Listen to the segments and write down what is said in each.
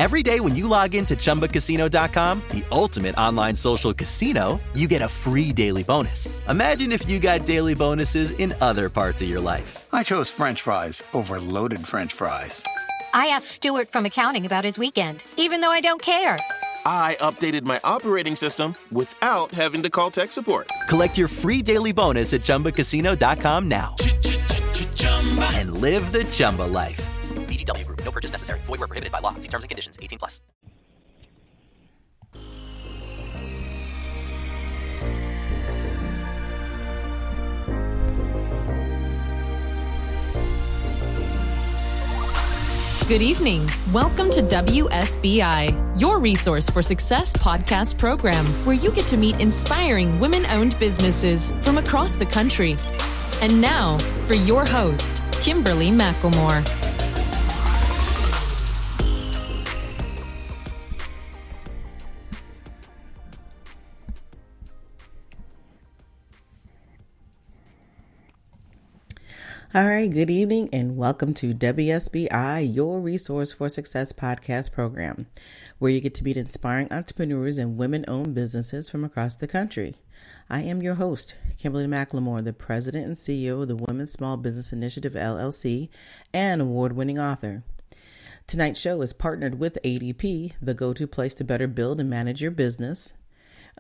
Every day when you log into ChumbaCasino.com, the ultimate online social casino, you get a free daily bonus. Imagine if you got daily bonuses in other parts of your life. I chose French fries over loaded French fries. I asked Stuart from accounting about his weekend, even though I don't care. I updated my operating system without having to call tech support. Collect your free daily bonus at ChumbaCasino.com now. And live the Chumba life. VGW Group. No purchase necessary. Void where prohibited by law. See terms and conditions. 18+. Good evening. Welcome to WSBI, your resource for success podcast program, where you get to meet inspiring women-owned businesses from across the country. And now, for your host, Kimberly McLemore. All right, good evening and welcome to WSBI, your resource for success podcast program, where you get to meet inspiring entrepreneurs and women-owned businesses from across the country. I am your host, Kimberly McLemore, the president and CEO of the Women's Small Business Initiative, LLC, and award-winning author. Tonight's show is partnered with ADP, the go-to place to better build and manage your business.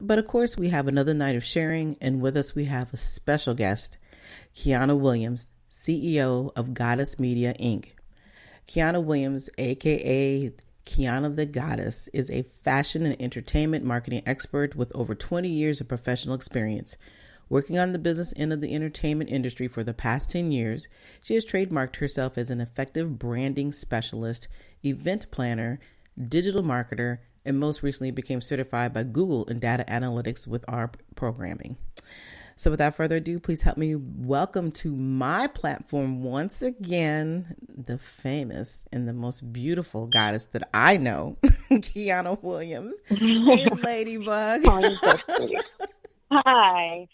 But of course, we have another night of sharing, and with us we have a special guest, Qiana Williams, CEO of Goddess Media, Inc. Qiana Williams, aka Qiana the Goddess, is a fashion and entertainment marketing expert with over 20 years of professional experience. Working on the business end of the entertainment industry for the past 10 years, she has trademarked herself as an effective branding specialist, event planner, digital marketer, and most recently became certified by Google in data analytics with our programming. So without further ado, please help me welcome to my platform once again, the famous and the most beautiful goddess that I know, Qiana Williams. Hey, Ladybug. Hi,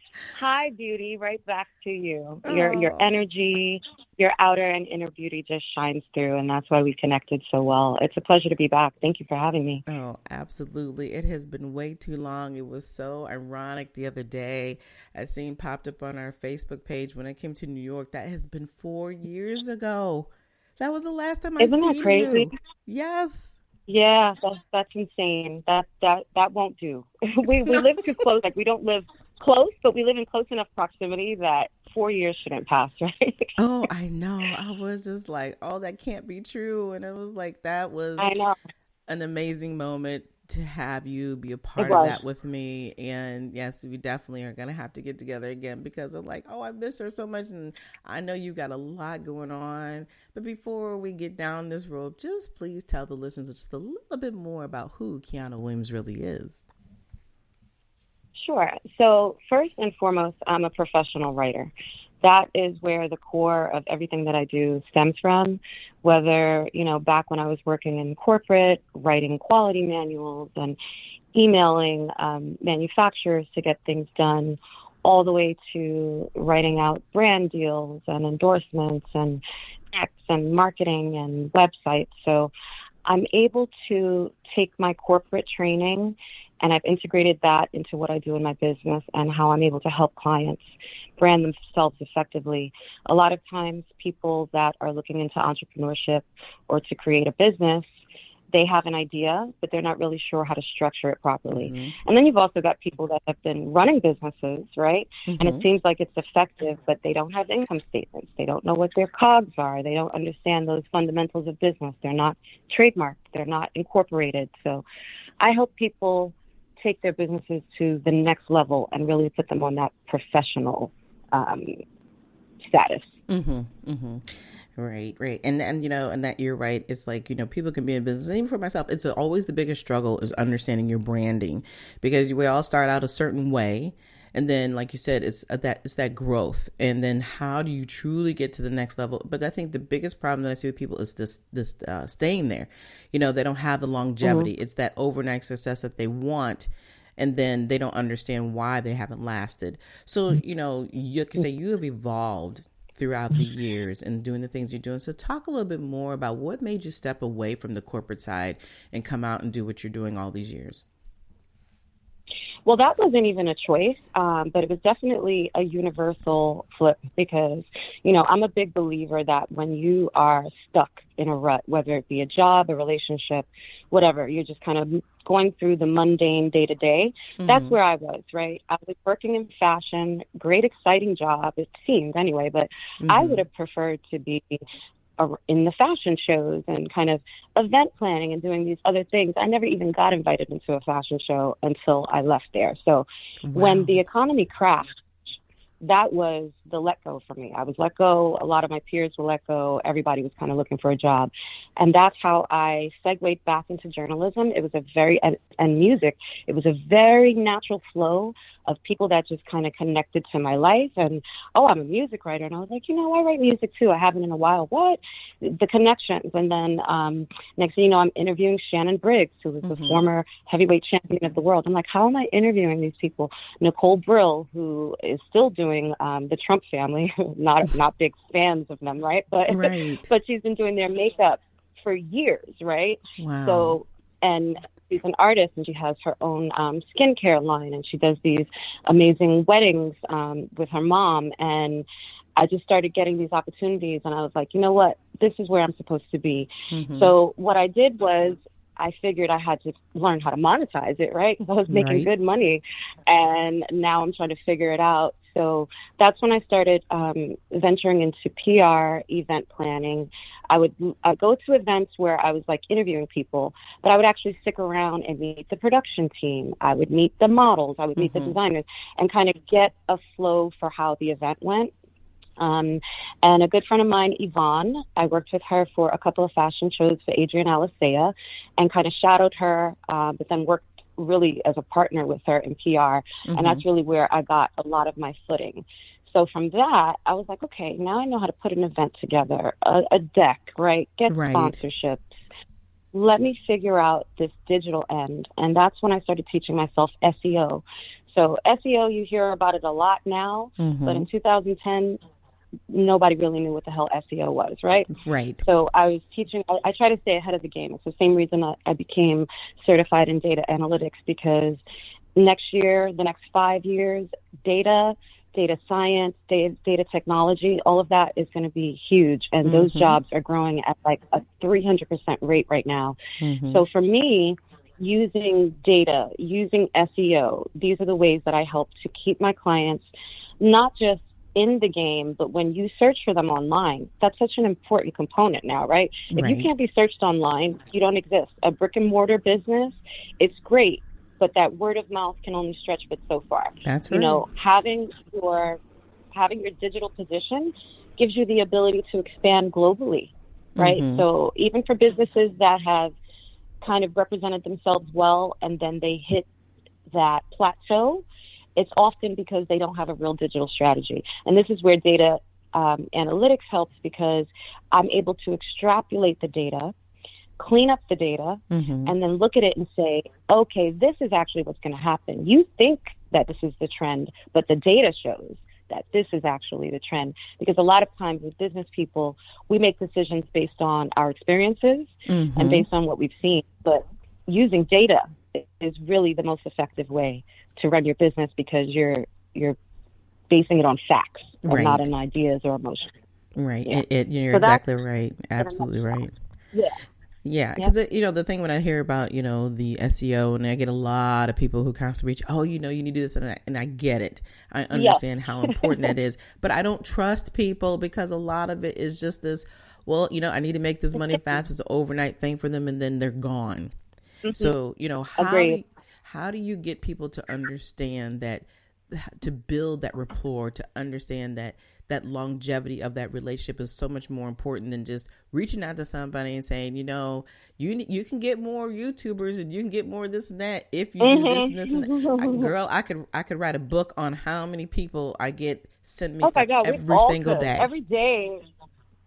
beauty. Right back to you. Your energy, your outer and inner beauty just shines through, and that's why we connected so well. It's a pleasure to be back. Thank you for having me. Oh, absolutely. It has been way too long. It was so ironic the other day. I seen popped up on our Facebook page when I came to New York. That has been 4 years ago. That was the last time I seen you. Isn't that crazy? Yes. Yeah, that's insane. That won't do. We live too close. Like, we don't live close, but we live in close enough proximity that 4 years shouldn't pass, right? Oh, I know. I was just like, oh, that can't be true. And it was like, that was an amazing moment to have you be a part of that with me. And yes, we definitely are going to have to get together again because of like, oh, I miss her so much. And I know you got a lot going on. But before we get down this road, just please tell the listeners just a little bit more about who Qiana Williams really is. Sure. So first and foremost, I'm a professional writer. That is where the core of everything that I do stems from, whether, back when I was working in corporate, writing quality manuals and emailing manufacturers to get things done, all the way to writing out brand deals and endorsements and texts and marketing and websites. So I'm able to take my corporate training and I've integrated that into what I do in my business and how I'm able to help clients brand themselves effectively. A lot of times people that are looking into entrepreneurship or to create a business, they have an idea, but they're not really sure how to structure it properly. Mm-hmm. And then you've also got people that have been running businesses, right? Mm-hmm. And it seems like it's effective, but they don't have income statements. They don't know what their COGS are. They don't understand those fundamentals of business. They're not trademarked. They're not incorporated. So I help people take their businesses to the next level and really put them on that professional status. Mm-hmm, mm-hmm. Right. And that you're right. It's like, people can be in business. Even for myself, it's always the biggest struggle is understanding your branding, because we all start out a certain way. And then, like you said, it's that growth. And then how do you truly get to the next level? But I think the biggest problem that I see with people is this staying there. They don't have the longevity. Mm-hmm. It's that overnight success that they want. And then they don't understand why they haven't lasted. So, you can say you have evolved throughout the years and doing the things you're doing. So talk a little bit more about what made you step away from the corporate side and come out and do what you're doing all these years. Well, that wasn't even a choice, but it was definitely a universal flip because, I'm a big believer that when you are stuck in a rut, whether it be a job, a relationship, whatever, you're just kind of going through the mundane day to day. That's where I was, right? I was working in fashion, great, exciting job, it seemed anyway, but I would have preferred to be in the fashion shows and kind of event planning and doing these other things. I never even got invited into a fashion show until I left there. So when the economy crashed, that was the let go for me. I was let go. A lot of my peers were let go. Everybody was kind of looking for a job. And that's how I segued back into journalism. It was and music. It was a very natural flow of people that just kind of connected to my life. And, I'm a music writer. And I was like, I write music too. I haven't in a while. What? The connections. And then next thing you know, I'm interviewing Shannon Briggs, who was the former heavyweight champion of the world. I'm like, how am I interviewing these people? Nicole Brill, who is still doing the Trump family, not big fans of them, right? But but she's been doing their makeup for years, right? Wow. So, and she's an artist and she has her own skincare line and she does these amazing weddings with her mom. And I just started getting these opportunities and I was like, you know what? This is where I'm supposed to be. So what I did was I figured I had to learn how to monetize it, right? Because I was making good money and now I'm trying to figure it out. So that's when I started venturing into PR, event planning. I would go to events where I was like interviewing people, but I would actually stick around and meet the production team. I would meet the models. I would meet the designers and kind of get a flow for how the event went. And a good friend of mine, Yvonne, I worked with her for a couple of fashion shows for Adrienne Alicea and kind of shadowed her, but then worked really as a partner with her in PR. And that's really where I got a lot of my footing. So from that, I was like, okay, now I know how to put an event together, a deck, right? Get sponsorships. Let me figure out this digital end. And that's when I started teaching myself SEO. So SEO, you hear about it a lot now, but in 2010, nobody really knew what the hell SEO was, right? Right. So I was teaching, I try to stay ahead of the game. It's the same reason I became certified in data analytics, because next year, the next 5 years, data science, data technology, all of that is going to be huge. And those jobs are growing at like a 300% rate right now. So for me, using data, using SEO, these are the ways that I help to keep my clients not just in the game, but when you search for them online, that's such an important component now, right? If you can't be searched online, you don't exist. A brick and mortar business, it's great, but that word of mouth can only stretch but so far. That's right. Having your digital position gives you the ability to expand globally, right? So even for businesses that have kind of represented themselves well and then they hit that plateau, it's often because they don't have a real digital strategy. And this is where data analytics helps, because I'm able to extrapolate the data, clean up the data, and then look at it and say, okay, this is actually what's going to happen. You think that this is the trend, but the data shows that this is actually the trend. Because a lot of times with business people, we make decisions based on our experiences and based on what we've seen. But using data is really the most effective way to run your business, because you're basing it on facts and not on ideas or emotions. Right. Yeah. You're exactly right. Absolutely right. Yeah. Yeah, because the thing when I hear about the SEO, and I get a lot of people who constantly reach, you need to do this, and I get it. I understand how important that is, but I don't trust people, because a lot of it is just this. Well, I need to make this money fast. It's an overnight thing for them, and then they're gone. So how do you get people to understand that, to build that rapport, to understand that longevity of that relationship is so much more important than just reaching out to somebody and saying, you can get more YouTubers and you can get more this and that if you do this and this and that. Girl, I could write a book on how many people I get send me stuff every single day.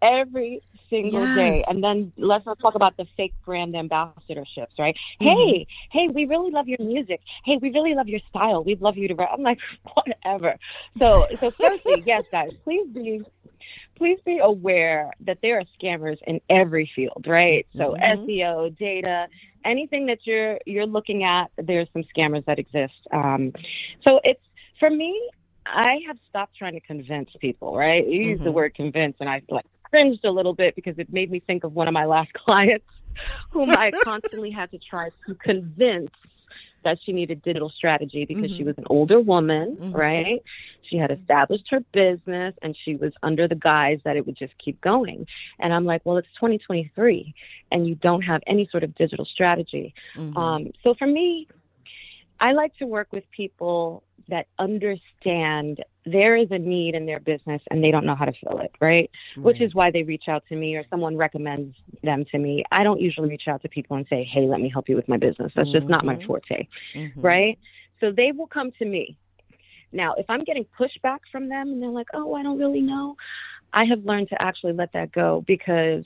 Every single day. And then let's not talk about the fake brand ambassadorships, right? Hey, we really love your music. Hey, we really love your style. We'd love you to write. I'm like, whatever. So firstly, yes, guys, please please be aware that there are scammers in every field, right? So SEO, data, anything that you're looking at, there's some scammers that exist. So it's, for me, I have stopped trying to convince people, right? You use the word convince, and I cringed a little bit because it made me think of one of my last clients whom I constantly had to try to convince that she needed digital strategy because she was an older woman, right? She had established her business and she was under the guise that it would just keep going. And I'm like, well, it's 2023 and you don't have any sort of digital strategy. So for me, I like to work with people that understand there is a need in their business and they don't know how to fill it, right? Which is why they reach out to me or someone recommends them to me. I don't usually reach out to people and say, hey, let me help you with my business. That's just not my forte, right? So they will come to me. Now, if I'm getting pushback from them and they're like, oh, I don't really know, I have learned to actually let that go because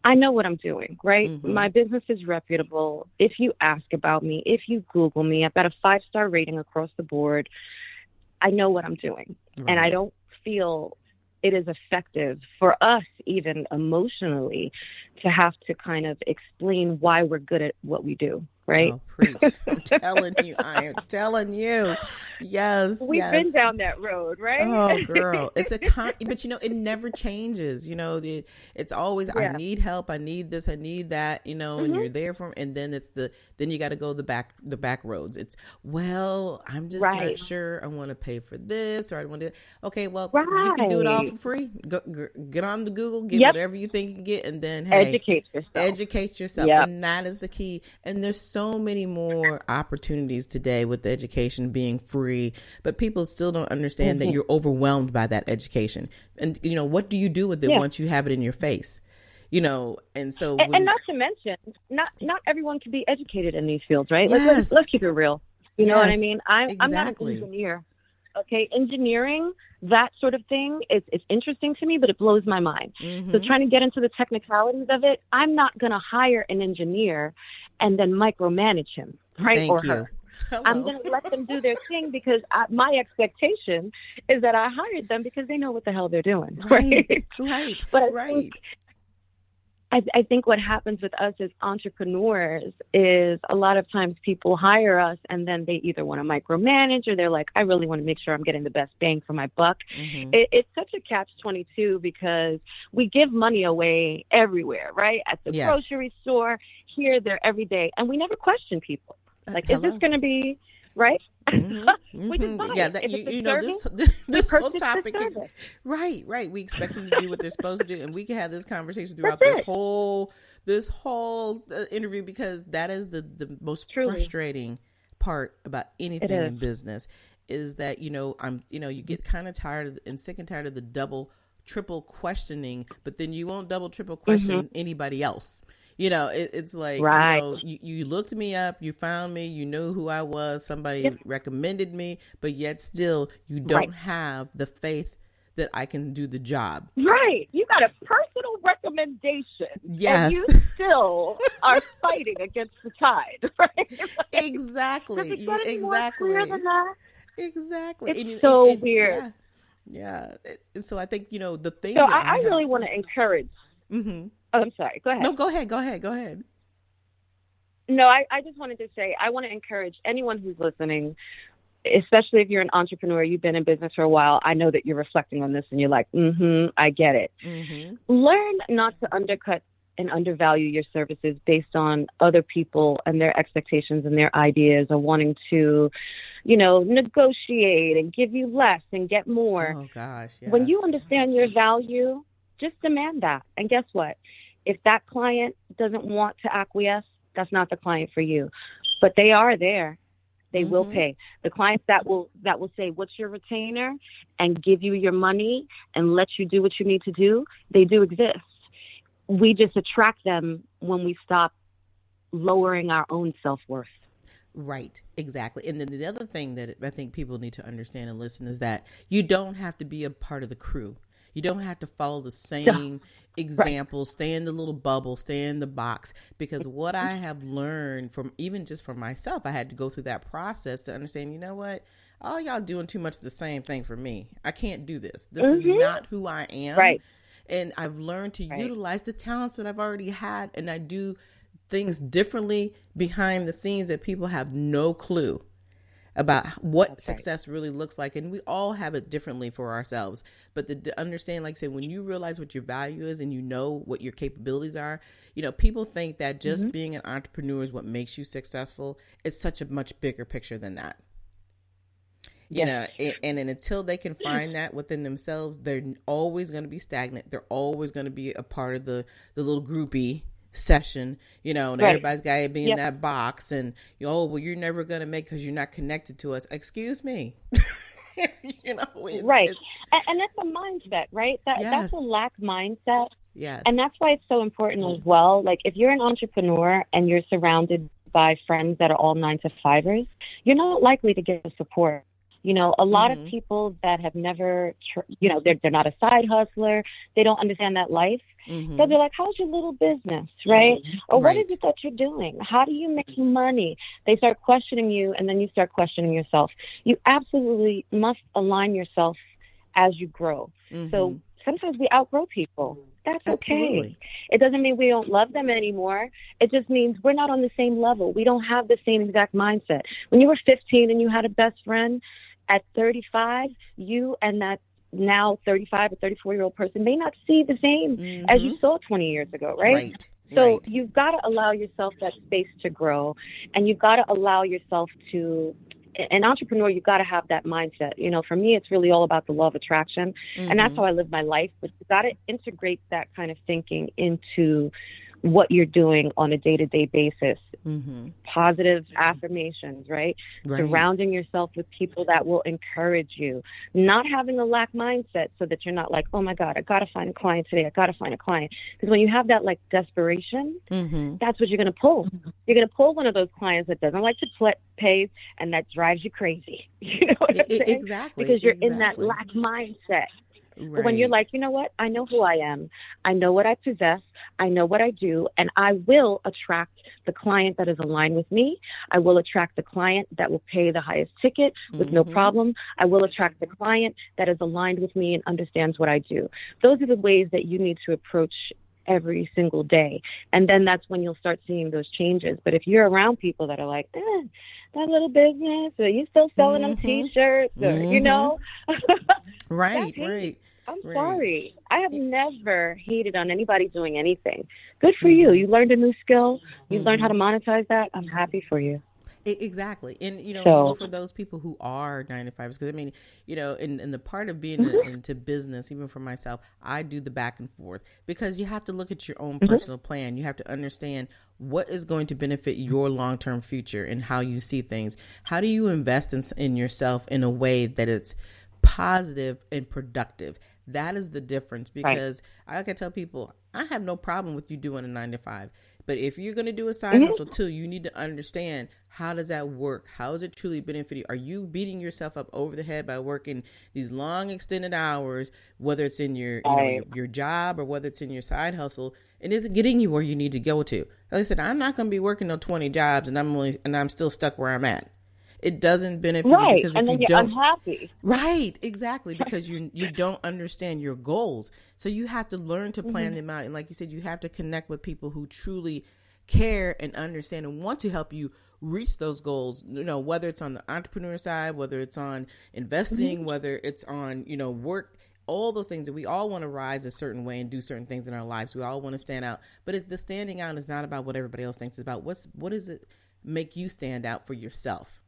I know what I'm doing, right? My business is reputable. If you ask about me, if you Google me, I've got a 5-star rating across the board. I know what I'm doing. And I don't feel it is effective for us, even emotionally, to have to kind of explain why we're good at what we do, right? Oh, preach. I'm telling you. I am telling you. Yes. We've been down that road, right? Oh, girl. It's but it nenever changes. It's always, I need help. I need this. I need that, and you're there and then then you got to go the back roads. It's, well, I'm just not sure I want to pay for this or I want to, okay, well, you can do it all for free. Go, get on the Google, get whatever you think you can get. And then, hey, educate yourself. And that is the key. And there's so many more opportunities today with the education being free, but people still don't understand that you're overwhelmed by that education. And, what do you do with it once you have it in your face? And so... And not to mention, not everyone can be educated in these fields, right? Let's keep it real. You know what I mean? I'm not an engineer. Okay, engineering, that sort of thing, it's interesting to me, but it blows my mind. So trying to get into the technicalities of it, I'm not going to hire an engineer and then micromanage him, right? Or her. Hello. I'm going to let them do their thing because my expectation is that I hired them because they know what the hell they're doing. Right. But I think what happens with us as entrepreneurs is a lot of times people hire us and then they either want to micromanage or they're like, I really want to make sure I'm getting the best bang for my buck. It's such a catch-22 because we give money away everywhere, right? At the grocery store, here, there, every day. And we never question people. Like, is this going to be right? We just buy it. This whole topic. Right. We expect them to do what they're supposed to do. And we can have this conversation throughout this whole interview because that is the most frustrating part about anything in business is that, you get kind of tired and sick and tired of the double, triple questioning, but then you won't double, triple question anybody else. It's like, you looked me up, you found me, you knew who I was, somebody recommended me, but yet still you don't have the faith that I can do the job. Right. You got a personal recommendation. Yes. And you still are fighting against the tide, right? Exactly. Does it get any more clear than that? Exactly. It's so weird. Yeah. And so I think, the thing so I really want to encourage. Oh, I'm sorry. Go ahead. No, go ahead. No, I just wanted to say, I want to encourage anyone who's listening, especially if you're an entrepreneur, you've been in business for a while. I know that you're reflecting on this and you're like, I get it. Learn not to undercut and undervalue your services based on other people and their expectations and their ideas of wanting to, negotiate and give you less and get more. Oh, gosh. Yes. When you understand your value, just demand that. And guess what? If that client doesn't want to acquiesce, that's not the client for you. But they are there. They will pay. The clients that will say, what's your retainer, and give you your money and let you do what you need to do, they do exist. We just attract them when we stop lowering our own self-worth. Right, exactly. And then the other thing that I think people need to understand and listen is that you don't have to be a part of the crew. You don't have to follow the same examples, stay in the little bubble, stay in the box. Because what I have learned from even just for myself, I had to go through that process to understand, you know what? All y'all doing too much of the same thing for me. I can't do this. This is not who I am. Right. And I've learned to Right. utilize the talents that I've already had, and I do things differently behind the scenes that people have no clue about what That's right. success really looks like. And we all have it differently for ourselves. But to understand, like I said, when you realize what your value is and you know what your capabilities are, you know, people think that just being an entrepreneur is what makes you successful. It's such a much bigger picture than that. You know, and until they can find that within themselves, they're always going to be stagnant. They're always going to be a part of the little groupie session, you know, and everybody's got to be in that box, and well, you're never going to make because you're not connected to us. Excuse me. You know, Right. And that's a mindset, right? That's a lack mindset. Yes. And that's why it's so important as well. Like, if you're an entrepreneur and you're surrounded by friends that are all 9-to-5ers, you're not likely to get the support. You know, a lot of people that have never, you know, they're not a side hustler. They don't understand that life. So they're like, how's your little business, right? Or what is it that you're doing? How do you make money? They start questioning you, and then you start questioning yourself. You absolutely must align yourself as you grow. So sometimes we outgrow people. That's okay. Absolutely. It doesn't mean we don't love them anymore. It just means we're not on the same level. We don't have the same exact mindset. When you were 15 and you had a best friend, at 35, you and that now 35 or 34-year-old person may not see the same as you saw 20 years ago, right? So you've got to allow yourself that space to grow, and you've got to allow yourself to, an entrepreneur, you've got to have that mindset. You know, for me, it's really all about the law of attraction, and that's how I live my life. But you've got to integrate that kind of thinking into what you're doing on a day-to-day basis. Positive affirmations, right? Surrounding yourself with people that will encourage you. Not having a lack mindset so that you're not like, oh my God, I got to find a client today. I got to find a client. Because when you have that like desperation, that's what you're going to pull. You're going to pull one of those clients that doesn't like to pay and that drives you crazy. You know what I'm saying? Exactly. Because you're in that lack mindset. But when you're like, you know what? I know who I am. I know what I possess. I know what I do. And I will attract the client that is aligned with me. I will attract the client that will pay the highest ticket with no problem. I will attract the client that is aligned with me and understands what I do. Those are the ways that you need to approach every single day. And then that's when you'll start seeing those changes. But if you're around people that are like, that little business, or you still selling them T-shirts, or, you know. Right. I'm sorry. I have never hated on anybody doing anything. Good for you. You learned a new skill. You learned how to monetize that. I'm happy for you. Exactly. And, you know, for those people who are 9-to-5s, because I mean, you know, in the part of being into business, even for myself, I do the back and forth, because you have to look at your own personal plan. You have to understand what is going to benefit your long-term future and how you see things. How do you invest in yourself in a way that it's positive and productive? That is the difference, because I can tell people, I have no problem with you doing a 9-to-5. But if you're going to do a side hustle too, you need to understand, how does that work? How is it truly benefiting? Are you beating yourself up over the head by working these long extended hours, whether it's in your your job or whether it's in your side hustle, and is it getting you where you need to go to? Like I said, I'm not going to be working no 20 jobs and I'm still stuck where I'm at. It doesn't benefit you, because and then you're unhappy. Right, exactly, because you don't understand your goals. So you have to learn to plan them out. And like you said, you have to connect with people who truly care and understand and want to help you reach those goals, you know, whether it's on the entrepreneur side, whether it's on investing, whether it's on, you know, work, all those things that we all want to rise a certain way and do certain things in our lives. We all want to stand out, but the standing out is not about what everybody else thinks. It's about what does it make you stand out for yourself.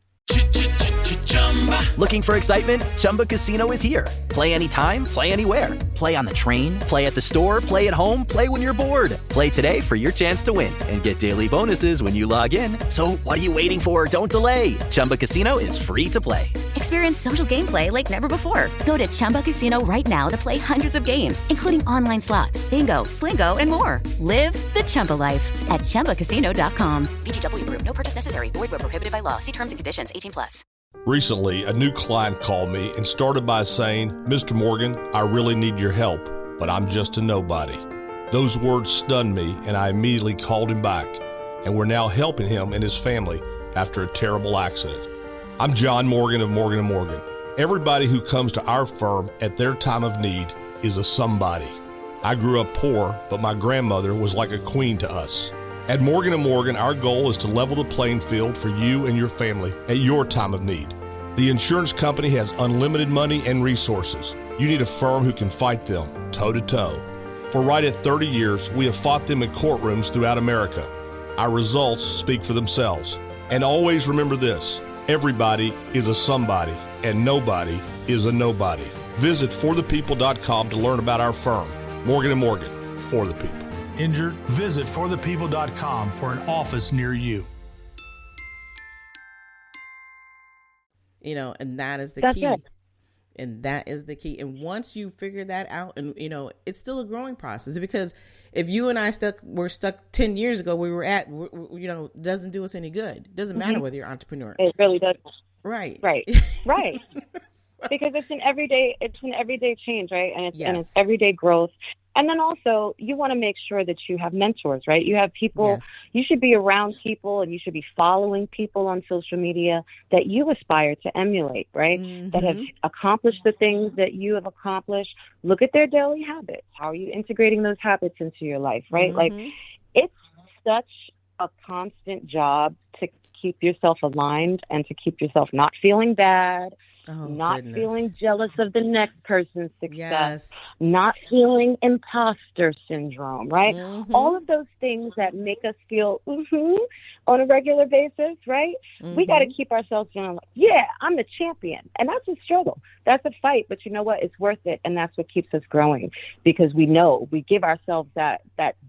Looking for excitement? Chumba Casino is here. Play anytime, play anywhere. Play on the train, play at the store, play at home, play when you're bored. Play today for your chance to win and get daily bonuses when you log in. So what are you waiting for? Don't delay. Chumba Casino is free to play. Experience social gameplay like never before. Go to Chumba Casino right now to play hundreds of games, including online slots, bingo, Slingo, and more. Live the Chumba life at ChumbaCasino.com. VGW Group. No purchase necessary. Void where prohibited by law. See terms and conditions. 18+. Recently, a new client called me and started by saying, "Mr. Morgan, I really need your help, but I'm just a nobody." Those words stunned me, and I immediately called him back, and we're now helping him and his family after a terrible accident. I'm John Morgan of Morgan & Morgan. Everybody who comes to our firm at their time of need is a somebody. I grew up poor, but my grandmother was like a queen to us. At Morgan & Morgan, our goal is to level the playing field for you and your family at your time of need. The insurance company has unlimited money and resources. You need a firm who can fight them toe-to-toe. For right at 30 years, we have fought them in courtrooms throughout America. Our results speak for themselves. And always remember this, everybody is a somebody, and nobody is a nobody. Visit forthepeople.com to learn about our firm. Morgan & Morgan, for the people. Injured? Visit forthepeople.com for an office near you. You know, and that is the key. It. And that is the key. And once you figure that out, and, you know, it's still a growing process, because if you and I were stuck 10 years ago, we were at, you know, doesn't do us any good. It doesn't matter whether you're an entrepreneur. It really doesn't. Right. Right. Right. Because it's an everyday change, right? And it's everyday growth. And then also, you want to make sure that you have mentors, right? You have people, you should be around people, and you should be following people on social media that you aspire to emulate, right? That have accomplished the things that you have accomplished. Look at their daily habits. How are you integrating those habits into your life, right? Like, it's such a constant job to keep yourself aligned and to keep yourself not feeling bad, feeling jealous of the next person's success, not feeling imposter syndrome, right? All of those things that make us feel on a regular basis, right? We got to keep ourselves feeling like, yeah, I'm the champion. And that's a struggle. That's a fight. But you know what? It's worth it. And that's what keeps us growing, because we know we give ourselves that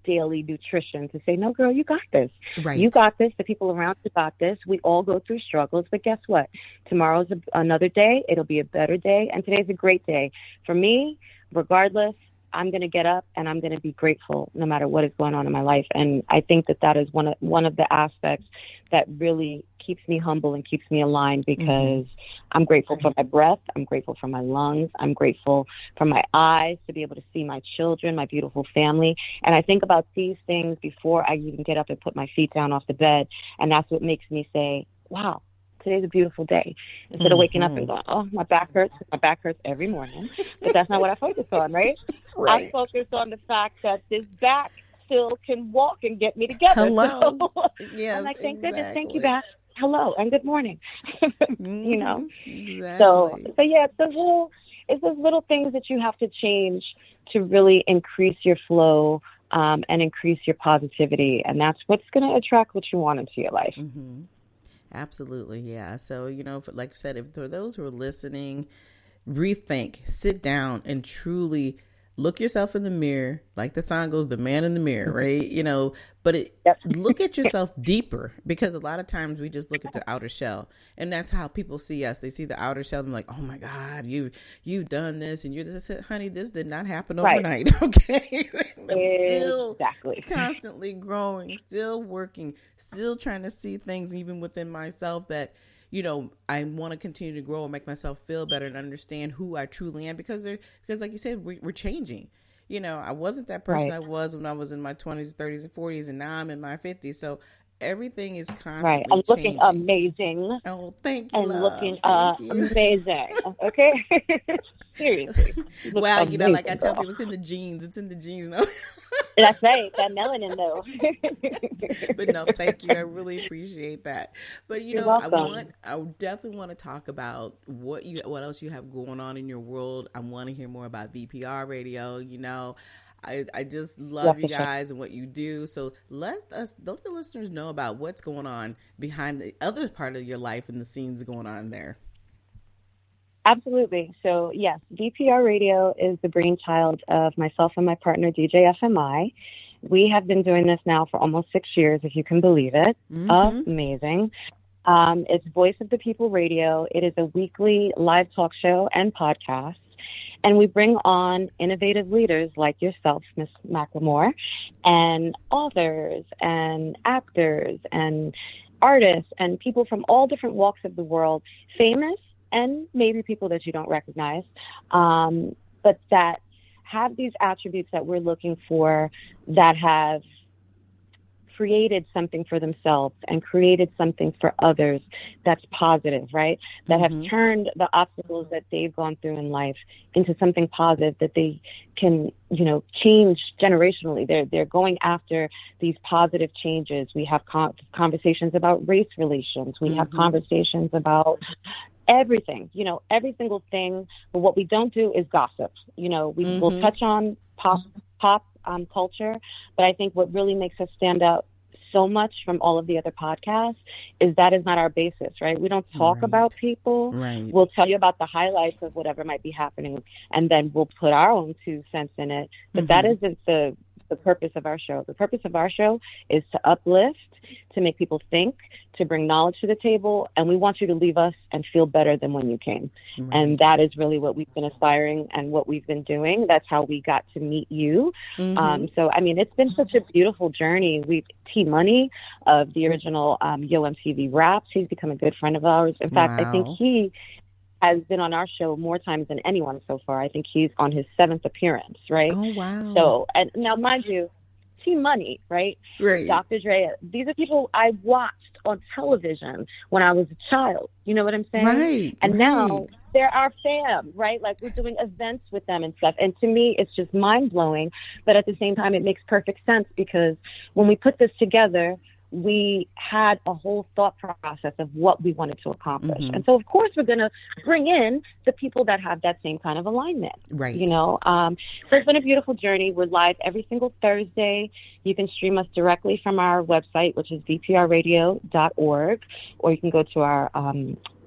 daily nutrition to say, no, girl, you got this. Right. You got this. The people around you got this. We all go through struggles. But guess what? Tomorrow's another day. It'll be a better day. And today's a great day. For me, regardless, I'm going to get up and I'm going to be grateful no matter what is going on in my life. And I think that is one of the aspects that really keeps me humble and keeps me aligned, because I'm grateful for my breath. I'm grateful for my lungs. I'm grateful for my eyes to be able to see my children, my beautiful family. And I think about these things before I even get up and put my feet down off the bed. And that's what makes me say, wow, today's a beautiful day. Instead of waking up and going, oh, my back hurts. My back hurts every morning. But that's not what I focus on, right? I focus on the fact that this back still can walk and get me together. Hello. So, yes, I'm like, thank goodness. Thank you, back. Hello and good morning. You know? Exactly. So yeah, it's those little things that you have to change to really increase your flow and increase your positivity. And that's what's going to attract what you want into your life. Absolutely. Yeah. So, you know, like I said, if for those who are listening, rethink, sit down and truly look yourself in the mirror. Like the song goes, the man in the mirror, right? You know, but look at yourself deeper, because a lot of times we just look at the outer shell, and that's how people see us. They see the outer shell and like, oh my God, you've done this and you're this. I said, honey, this did not happen overnight. Okay. Still constantly growing, still working, still trying to see things even within myself that, you know, I want to continue to grow and make myself feel better and understand who I truly am, because like you said, we're changing. You know, I wasn't that person I was when I was in my 20s, 30s, and 40s, and now I'm in my 50s. So everything is constantly I'm looking changing. Amazing. Oh, thank you, and love. Looking thank you. Amazing. Okay. Seriously. Well, you know, like I tell people, it's in the genes. It's in the genes. No. That's right. That melanin, though. But no, thank you. I really appreciate that. But you know, I definitely want to talk about what else you have going on in your world. I want to hear more about VPR Radio. You know, I just love you guys and what you do. So let the listeners know about what's going on behind the other part of your life and the scenes going on there. Absolutely. So yes, VPR Radio is the brainchild of myself and my partner, DJ FMI. We have been doing this now for almost 6 years, if you can believe it. Amazing. It's Voice of the People Radio. It is a weekly live talk show and podcast. And we bring on innovative leaders like yourself, Ms. McLemore, and authors and actors and artists and people from all different walks of the world, famous and maybe people that you don't recognize, but that have these attributes that we're looking for, that have created something for themselves and created something for others that's positive, right? That have turned the obstacles that they've gone through in life into something positive that they can, change generationally. They're going after these positive changes. We have conversations about race relations. We have conversations about everything, every single thing. But what we don't do is gossip. We will touch on pop culture, but I think what really makes us stand out so much from all of the other podcasts is that is not our basis, right? We don't talk about people. Right. We'll tell you about the highlights of whatever might be happening, and then we'll put our own 2 cents in it. But that isn't the purpose of our show. The purpose of our show is to uplift, to make people think, to bring knowledge to the table, and we want you to leave us and feel better than when you came. And that is really what we've been aspiring and what we've been doing. That's how we got to meet you. So, I mean, it's been such a beautiful journey. T-Money of the original Yo MTV Raps, he's become a good friend of ours. In fact, I think he has been on our show more times than anyone so far. I think he's on his 7th appearance, right? Oh, wow. So, and now, mind you, T-Money, right? Dr. Dre, these are people I watched on television when I was a child. You know what I'm saying? Right. And now they're our fam, right? Like, we're doing events with them and stuff. And to me, it's just mind-blowing. But at the same time, it makes perfect sense because when we put this together, we had a whole thought process of what we wanted to accomplish. And so, of course, we're going to bring in the people that have that same kind of alignment. Right. So it's been a beautiful journey. We're live every single Thursday. You can stream us directly from our website, which is vprradio.org, or you can go to our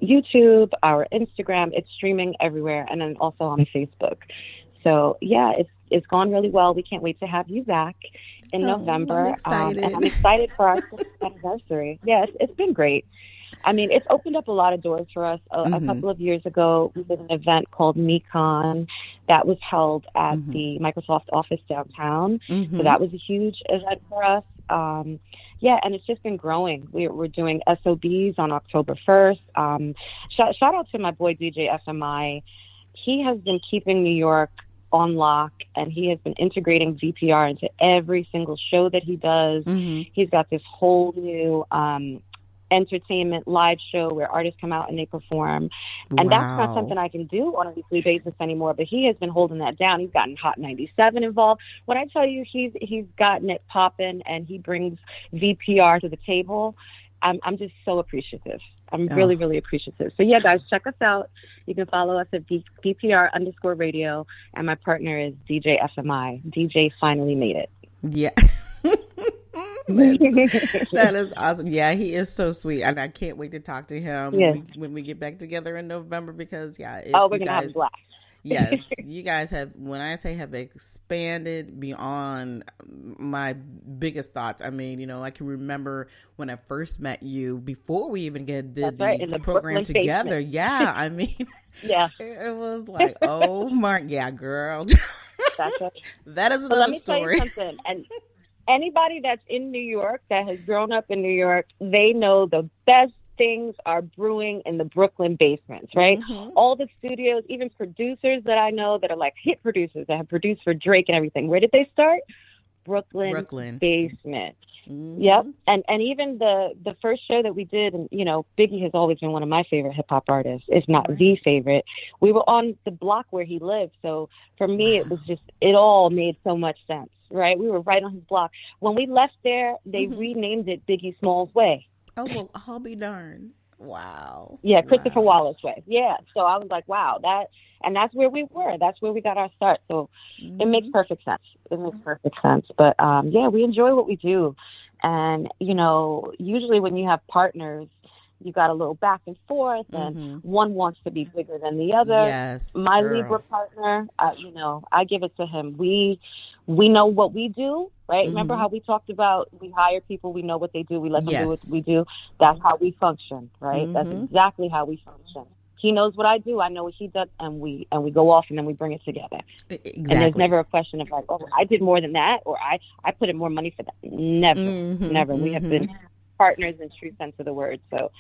YouTube, our Instagram. It's streaming everywhere, and then also on Facebook. So, yeah, it's gone really well. We can't wait to have you back in November. I'm excited. And I'm excited for our 6th anniversary. Yeah, it's been great. I mean, it's opened up a lot of doors for us. A couple of years ago, we did an event called MeCon that was held at the Microsoft office downtown. So that was a huge event for us. And it's just been growing. We're doing SOBs on October 1st. Shout out to my boy, DJ FMI. He has been keeping New York on lock, and he has been integrating VPR into every single show that he does. He's got this whole new entertainment live show where artists come out and they perform. And that's not something I can do on a weekly basis anymore, but he has been holding that down. He's gotten Hot 97 involved. When I tell you he's gotten it popping and he brings VPR to the table, I'm just so appreciative. I'm really, really appreciative. So, yeah, guys, check us out. You can follow us at VPR_radio. And my partner is DJ FMI. DJ finally made it. Yeah. That is awesome. Yeah, he is so sweet. And I can't wait to talk to him when we get back together in November because, we're going to have a blast. Yes, you guys have, when I say have expanded beyond my biggest thoughts. I mean, I can remember when I first met you before we even did the program together. Basement. Yeah, I mean, it was like, oh my, girl. That's it. That is another let me story. Tell you something. And anybody that's in New York, that has grown up in New York, they know the best things are brewing in the Brooklyn basements, right? All the studios, even producers that I know that are like hit producers that have produced for Drake and everything. Where did they start? Brooklyn. Basement. Yep. And even the first show that we did, and Biggie has always been one of my favorite hip hop artists, if not the favorite. We were on the block where he lived, so for me it was just, it all made so much sense, right? We were right on his block. When we left there, they renamed it Biggie Smalls Way. Oh, well, I'll be darned. Wow. Yeah, Christopher Wallace Way. Yeah. So I was like, wow, that's where we were. That's where we got our start. So it makes perfect sense. But we enjoy what we do. And, usually when you have partners, you got a little back and forth and one wants to be bigger than the other. Yes. My Libra partner, I give it to him. We know what we do, right? Remember how we talked about we hire people, we know what they do, we let them do what we do. That's how we function, right? That's exactly how we function. He knows what I do, I know what he does, and we go off and then we bring it together. Exactly. And there's never a question of like, oh, I did more than that, or I put in more money for that. Never. We have been partners in true sense of the word. So,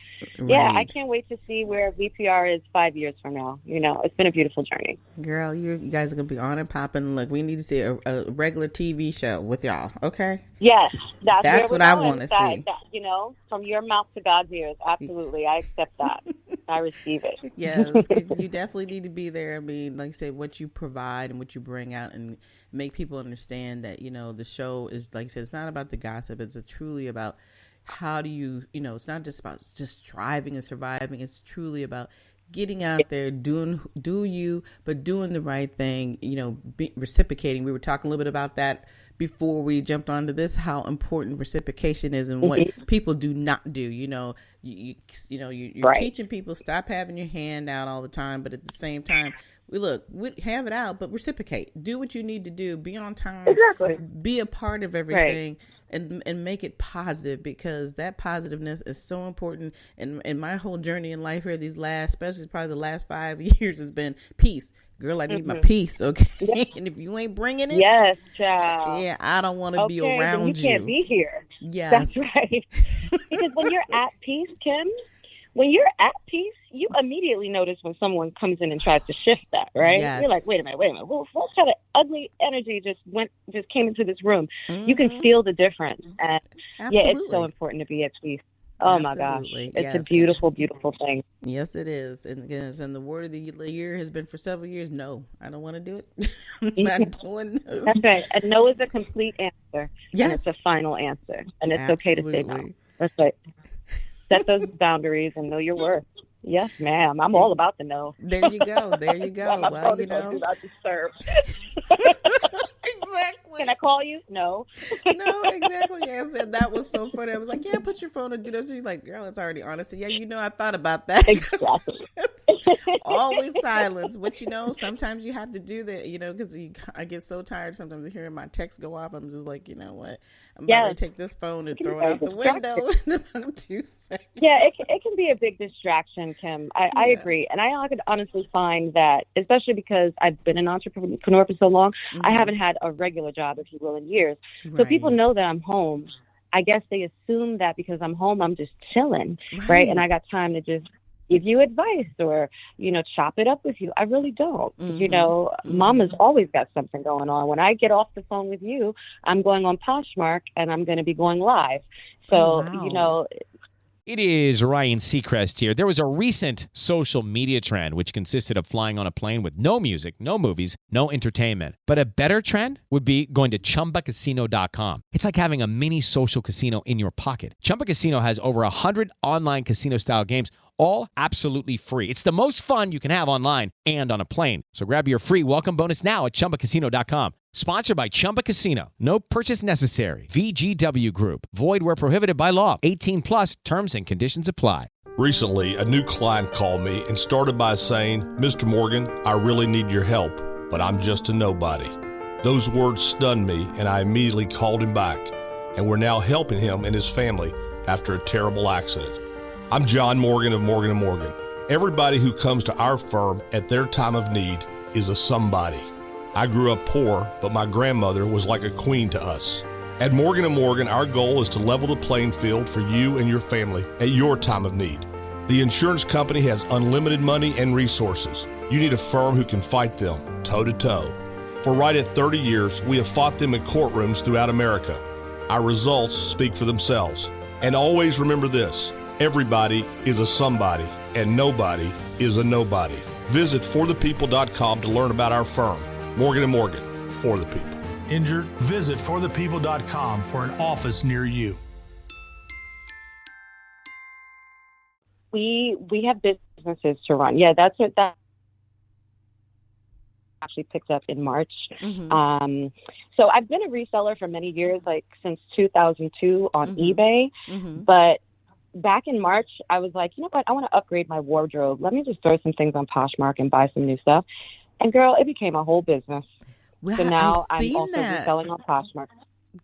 yeah, I can't wait to see where VPR is 5 years from now. You know, it's been a beautiful journey. Girl, you guys are going to be on and popping. Look, we need to see a regular TV show with y'all, okay? Yes, that's what I want to see. You know, from your mouth to God's ears. Absolutely. I accept that. I receive it. Yes, 'cause you definitely need to be there. I mean, like I say, what you provide and what you bring out and make people understand that, you know, the show is, like I said, it's not about the gossip. It's truly about how do you, you know, it's not just about just striving and surviving. It's truly about getting out there, doing the right thing, you know, reciprocating. We were talking a little bit about that before we jumped onto this, how important reciprocation is and what people do not do. You know, you're right. Teaching people stop having your hand out all the time, but at the same time, we have it out, but reciprocate. Do what you need to do. Be on time. Exactly. Be a part of everything. Right. And make it positive, because that positiveness is so important. And my whole journey in life here, especially probably the last 5 years, has been peace. Girl, I need my peace, okay? Yes. And if you ain't bringing it, yes, child. Yeah, I don't want to be around you. Can't be here. Yes. That's right. Because when you're at peace, Kim, you immediately notice when someone comes in and tries to shift that, right? Yes. You're like, wait a minute. Well, what kind of ugly energy just came into this room? Mm-hmm. You can feel the difference. And yeah, it's so important to be at peace. Oh, my gosh. It's a beautiful, beautiful thing. Yes, it is. And the word of the year has been for several years, no, I don't want to do it. I'm not doing this. That's right. And no is a complete answer. Yes. And it's a final answer. And it's okay to say no. That's right. Set those boundaries and know your worth. Yes, ma'am. I'm all about the no. There you go. Well, you know. Do not disturb. Exactly. Can I call you? No. No, exactly. Yes, and that was so funny. I was like, yeah, put your phone and do this. She's like, girl, it's already on. I said, yeah, you know, I thought about that. Exactly. Always silence. But, you know, sometimes you have to do that, you know, because I get so tired sometimes of hearing my text go off. I'm just like, you know what? I'm about to take this phone and throw it out the window in about 2 seconds. Yeah, it can be a big distraction, Kim. I agree. And I could honestly find that, especially because I've been an entrepreneur for so long, I haven't had a regular job, if you will, in years. Right. So people know that I'm home. I guess they assume that because I'm home, I'm just chilling, right? And I got time to just give you advice or, you know, chop it up with you. I really don't. You know, Mama's always got something going on. When I get off the phone with you, I'm going on Poshmark and I'm going to be going live. So, you know. It is Ryan Seacrest here. There was a recent social media trend which consisted of flying on a plane with no music, no movies, no entertainment. But a better trend would be going to ChumbaCasino.com. It's like having a mini social casino in your pocket. Chumba Casino has over 100 online casino-style games, all absolutely free. It's the most fun you can have online and on a plane. So grab your free welcome bonus now at ChumbaCasino.com. Sponsored by Chumba Casino. No purchase necessary. VGW Group. Void where prohibited by law. 18 plus terms and conditions apply. Recently, a new client called me and started by saying, Mr. Morgan, I really need your help, but I'm just a nobody. Those words stunned me, and I immediately called him back. And we're now helping him and his family after a terrible accident. I'm John Morgan of Morgan & Morgan. Everybody who comes to our firm at their time of need is a somebody. I grew up poor, but my grandmother was like a queen to us. At Morgan & Morgan, our goal is to level the playing field for you and your family at your time of need. The insurance company has unlimited money and resources. You need a firm who can fight them toe-to-toe. For right at 30 years, we have fought them in courtrooms throughout America. Our results speak for themselves. And always remember this. Everybody is a somebody, and nobody is a nobody. Visit forthepeople.com to learn about our firm. Morgan & Morgan, for the people. Injured? Visit forthepeople.com for an office near you. We have businesses to run. Yeah, that's what that actually picked up in March. So I've been a reseller for many years, like since 2002 on eBay. But back in March, I was like, you know what? I want to upgrade my wardrobe. Let me just throw some things on Poshmark and buy some new stuff. And girl, it became a whole business. Well, so now I'm also reselling on Poshmark.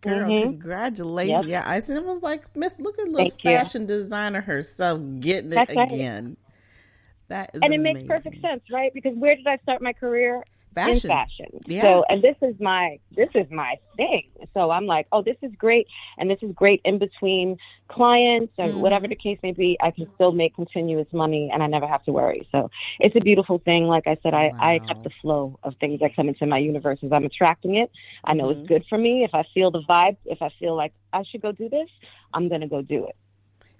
Girl, congratulations. Yeah, I seen it was like, look at this fashion designer herself getting it again. That is amazing. It makes perfect sense, right? Because where did I start my career? Fashion. In fashion. Yeah. So, and this is my thing. So I'm like, oh, this is great. And this is great in between clients or whatever the case may be. I can still make continuous money and I never have to worry. So it's a beautiful thing. Like I said, I accept the flow of things that come into my universe as I'm attracting it. I know it's good for me. If I feel the vibe, if I feel like I should go do this, I'm going to go do it.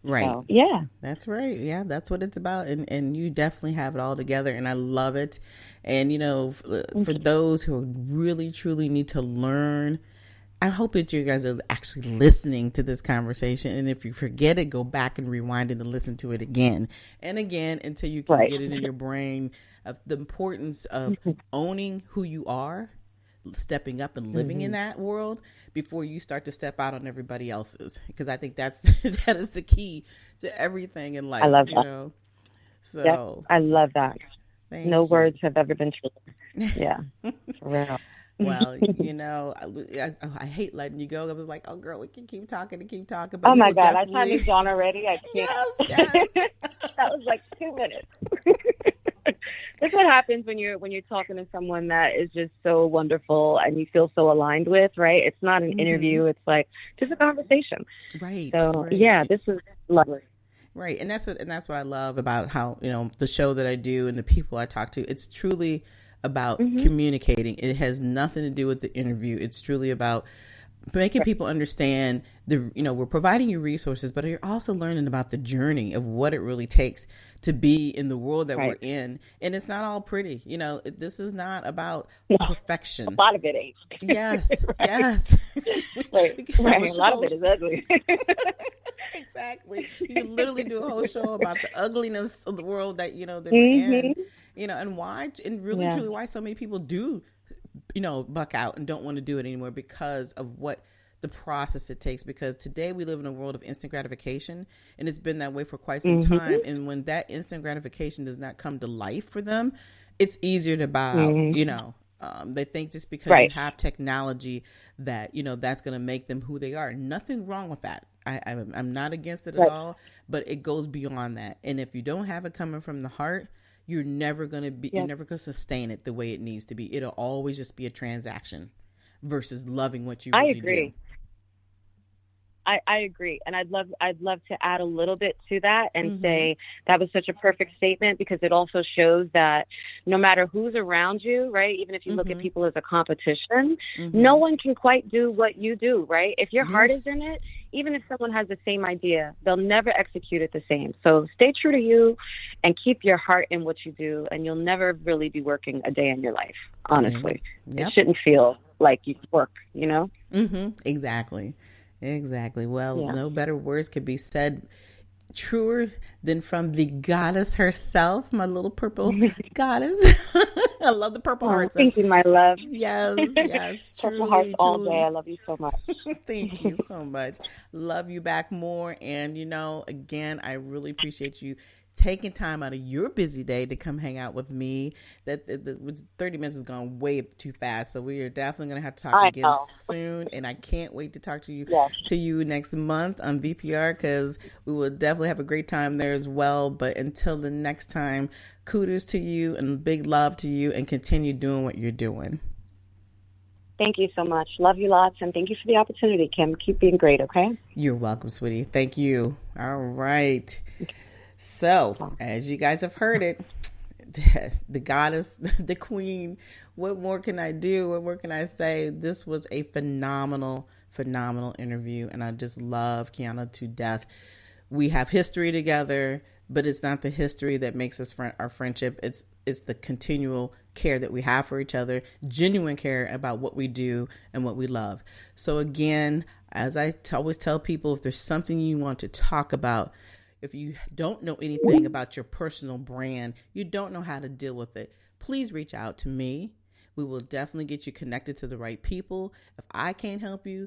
Right. So, yeah. That's right. Yeah, that's what it's about. And you definitely have it all together. And I love it. And, you know, for those who really, truly need to learn, I hope that you guys are actually listening to this conversation. And if you forget it, go back and rewind it and listen to it again and again until you can get it in your brain of the importance of owning who you are, stepping up and living in that world before you start to step out on everybody else's. Because I think that is the key to everything in life. I love you that. know? So Yep, I love that. No words have ever been truer. Yeah. For real. Well, you know, I hate letting you go. I was like, oh, girl, we can keep talking and keep talking. But oh, my God. I timed it on already. I can't. Yes. That was like 2 minutes. That's what happens when you're talking to someone that is just so wonderful and you feel so aligned with, right? It's not an interview. It's like just a conversation. Right. So, yeah, this is lovely. Right. And that's what I love about how, you know, the show that I do and the people I talk to. It's truly about communicating. It has nothing to do with the interview. It's truly about making people understand we're providing you resources, but you're also learning about the journey of what it really takes to be in the world that we're in. And it's not all pretty. You know, this is not about perfection. A lot of it ain't. Yes. Yes. Right. A lot of it is ugly. Exactly. You can literally do a whole show about the ugliness of the world that, you know, that we're in, you know, and why, and really truly why so many people do, you know, buck out and don't want to do it anymore because of what the process it takes. Because today we live in a world of instant gratification, and it's been that way for quite some time. And when that instant gratification does not come to life for them, it's easier to bow out, you know. They think just because you have technology that, you know, that's going to make them who they are. Nothing wrong with that. I'm not against it at all, but it goes beyond that. And if you don't have it coming from the heart, you're never going to sustain it the way it needs to be. It'll always just be a transaction versus loving what you really do. I agree. And I'd love to add a little bit to that and say that was such a perfect statement, because it also shows that no matter who's around you, right, even if you look at people as a competition, no one can quite do what you do, right? If your heart is in it, even if someone has the same idea, they'll never execute it the same. So stay true to you and keep your heart in what you do, and you'll never really be working a day in your life, honestly. It shouldn't feel like you work, you know? Exactly. Well, no better words could be said truer than from the goddess herself, my little purple goddess. I love the purple hearts. Thank you, my love. Yes. Purple hearts all day. I love you so much. Thank you so much. Love you back more. And, you know, again, I really appreciate you taking time out of your busy day to come hang out with me. That 30 minutes has gone way too fast, so we are definitely going to have to talk again soon. And I can't wait to talk to you next month on VPR, because we will definitely have a great time there as well. But until the next time, kudos to you and big love to you, and continue doing what you're doing. Thank you so much. Love you lots, and thank you for the opportunity, Kim. Keep being great, okay? You're welcome, sweetie. Thank you. All right. So, as you guys have heard it, the goddess, the queen, what more can I do? What more can I say? This was a phenomenal interview, and I just love Qiana to death. We have history together, but it's not the history that makes us our friendship. It's the continual care that we have for each other, genuine care about what we do and what we love. So again, as I always tell people, if there's something you want to talk about, if you don't know anything about your personal brand, you don't know how to deal with it, please reach out to me. We will definitely get you connected to the right people. If I can't help you,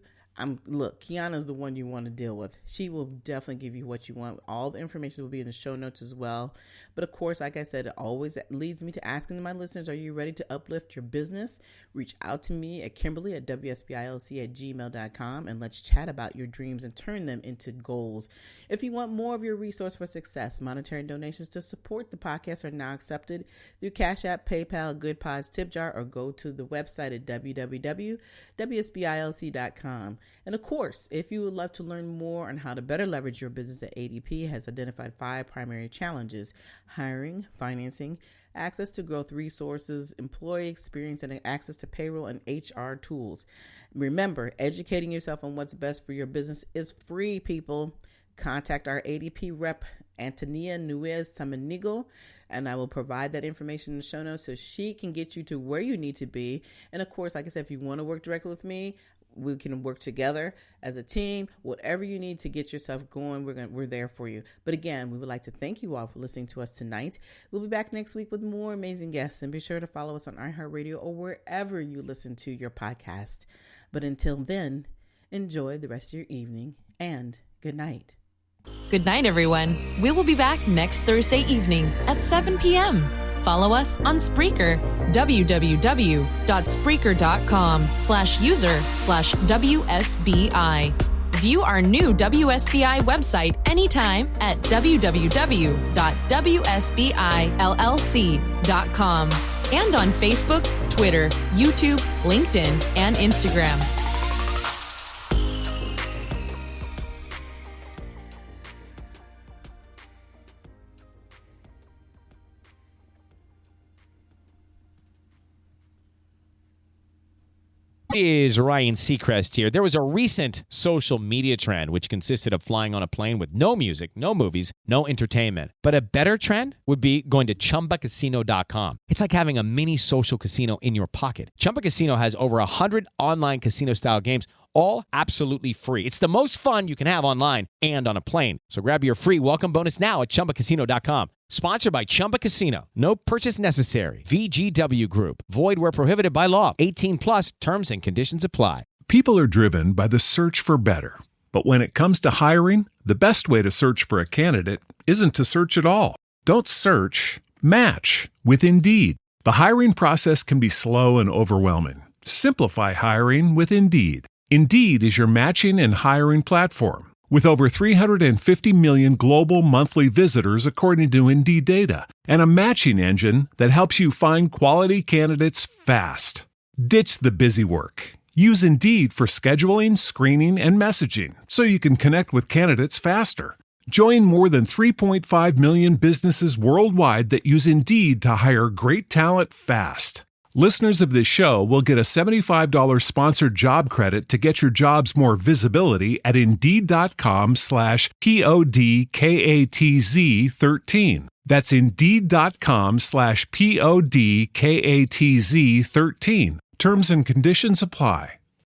Look, Qiana's the one you want to deal with. She will definitely give you what you want. All the information will be in the show notes as well. But of course, like I said, it always leads me to asking my listeners, are you ready to uplift your business? Reach out to me at Kimberly at WSBILC@gmail.com and let's chat about your dreams and turn them into goals. If you want more of your resource for success, monetary donations to support the podcast are now accepted through Cash App, PayPal, Good Pods, Tip Jar, or go to the website at www.WSBILC.com. And of course, if you would love to learn more on how to better leverage your business, at ADP has identified 5 primary challenges: hiring, financing, access to growth resources, employee experience, and access to payroll and HR tools. Remember, educating yourself on what's best for your business is free, people. Contact our ADP rep, Antonia Nuez Tamanigo, and I will provide that information in the show notes so she can get you to where you need to be. And of course, like I said, if you want to work directly with me, we can work together as a team. Whatever you need to get yourself going, we're there for you. But again, we would like to thank you all for listening to us tonight. We'll be back next week with more amazing guests, and be sure to follow us on iHeartRadio or wherever you listen to your podcast. But until then, enjoy the rest of your evening and good night. Good night, everyone. We will be back next Thursday evening at 7 p.m. Follow us on Spreaker, www.spreaker.com/user/WSBI. View our new WSBI website anytime at www.wsbillc.com and on Facebook, Twitter, YouTube, LinkedIn, and Instagram. Is Ryan Seacrest here. There was a recent social media trend which consisted of flying on a plane with no music, no movies, no entertainment. But a better trend would be going to ChumbaCasino.com. It's like having a mini social casino in your pocket. Chumba Casino has over 100 online casino-style games, all absolutely free. It's the most fun you can have online and on a plane. So grab your free welcome bonus now at ChumbaCasino.com. Sponsored by Chumba Casino. No purchase necessary. VGW Group. Void where prohibited by law. 18 plus. Terms and conditions apply. People are driven by the search for better. But when it comes to hiring, the best way to search for a candidate isn't to search at all. Don't search. Match with Indeed. The hiring process can be slow and overwhelming. Simplify hiring with Indeed. Indeed is your matching and hiring platform. With over 350 million global monthly visitors according to Indeed data, and a matching engine that helps you find quality candidates fast. Ditch the busy work. Use Indeed for scheduling, screening, and messaging so you can connect with candidates faster. Join more than 3.5 million businesses worldwide that use Indeed to hire great talent fast. Listeners of this show will get a $75 sponsored job credit to get your jobs more visibility at Indeed.com/PODKATZ13. That's Indeed.com/PODKATZ13. Terms and conditions apply.